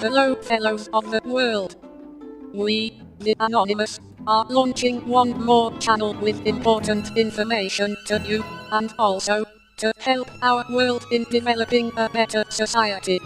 Hello fellows of the world. We, the Anonymous, are launching one more channel with important information to you, and also, to help our world in developing a better society.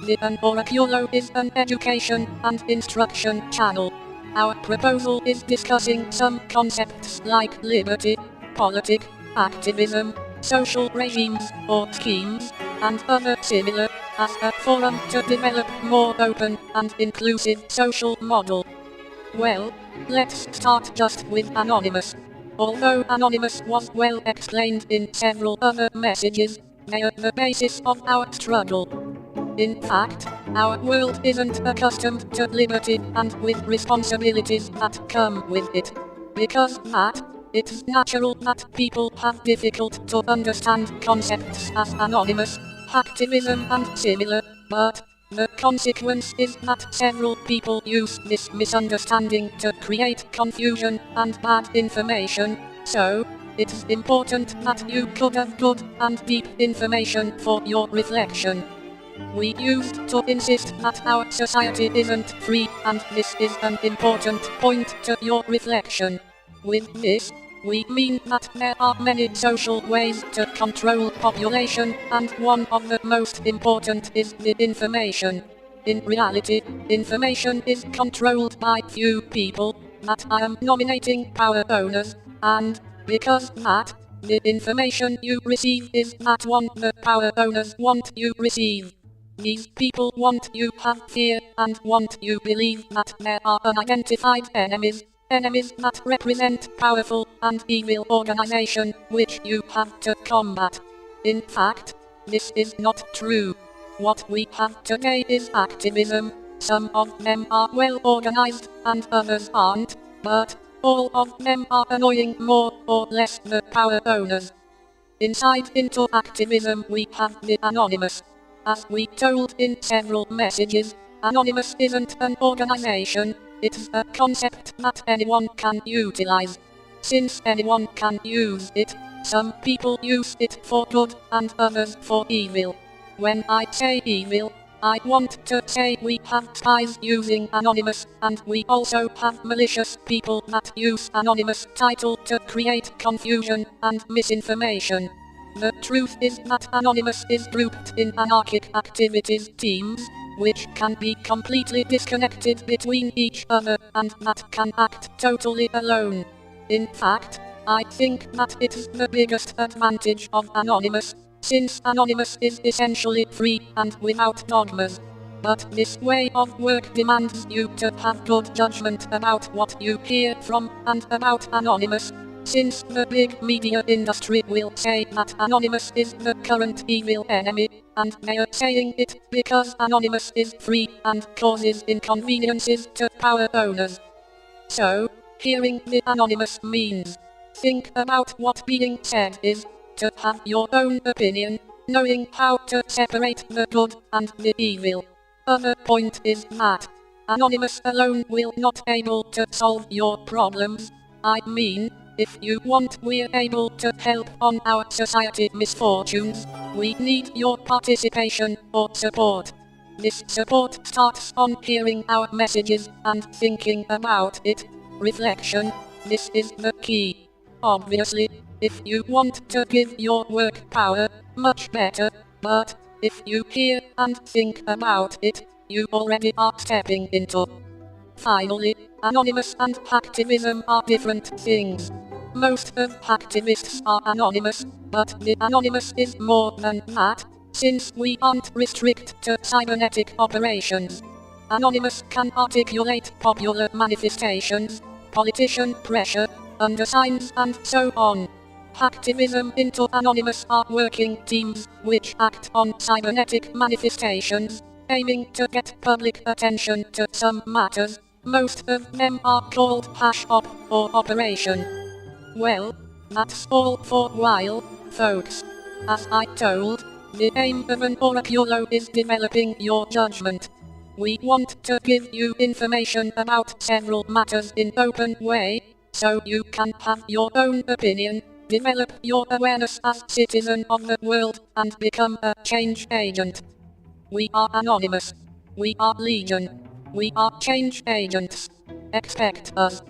The Oraculo is an education and instruction channel. Our proposal is discussing some concepts like liberty, politic, activism, social regimes or schemes, and other similar, as a forum to develop more open and inclusive social model. Well, let's start just with Anonymous. Although Anonymous was well explained in several other messages, they are the basis of our struggle. In fact, our world isn't accustomed to liberty and with responsibilities that come with it. Because that, it's natural that people have difficult to understand concepts as anonymous, hacktivism and similar, but the consequence is that several people use this misunderstanding to create confusion and bad information, so it's important that you could have good and deep information for your reflection. We used to insist that our society isn't free, and this is an important point to your reflection. With this, we mean that there are many social ways to control population, and one of the most important is the information. In reality, information is controlled by few people, that I am nominating power owners, and, because that, the information you receive is that one the power owners want you receive. These people want you have fear, and want you believe that there are unidentified enemies that represent powerful and evil organization, which you have to combat. In fact, this is not true. What we have today is activism. Some of them are well organized, and others aren't, but all of them are annoying more or less the power owners. Into activism we have the Anonymous. As we told in several messages, Anonymous isn't an organization, it's a concept that anyone can utilize. Since anyone can use it, some people use it for good and others for evil. When I say evil, I want to say we have spies using Anonymous, and we also have malicious people that use Anonymous title to create confusion and misinformation. The truth is that Anonymous is grouped in anarchic activities teams, which can be completely disconnected between each other, and that can act totally alone. In fact, I think that it's the biggest advantage of Anonymous, since Anonymous is essentially free and without dogmas. But this way of work demands you to have good judgment about what you hear from and about Anonymous, since the big media industry will say that Anonymous is the current evil enemy, and they are saying it because Anonymous is free and causes inconveniences to power owners. So, hearing the Anonymous means, think about what being said is, to have your own opinion, knowing how to separate the good and the evil. Other point is that Anonymous alone will not able to solve your problems. I mean, if you want we're able to help on our society misfortunes, we need your participation or support. This support starts on hearing our messages and thinking about it. Reflection, this is the key. Obviously, if you want to give your work power, much better, but if you hear and think about it, you already are stepping into. Finally, Anonymous and hacktivism are different things. Most of hacktivists are anonymous, but the Anonymous is more than that, since we aren't restricted to cybernetic operations. Anonymous can articulate popular manifestations, politician pressure, undersigns and so on. Hacktivism into Anonymous are working teams which act on cybernetic manifestations, aiming to get public attention to some matters. Most of them are called hash-op or operation. Well, that's all for a while, folks. As I told, the aim of an Oraculo is developing your judgment. We want to give you information about several matters in open way, so you can have your own opinion, develop your awareness as citizen of the world, and become a change agent. We are Anonymous. We are Legion. We are change agents. Expect us.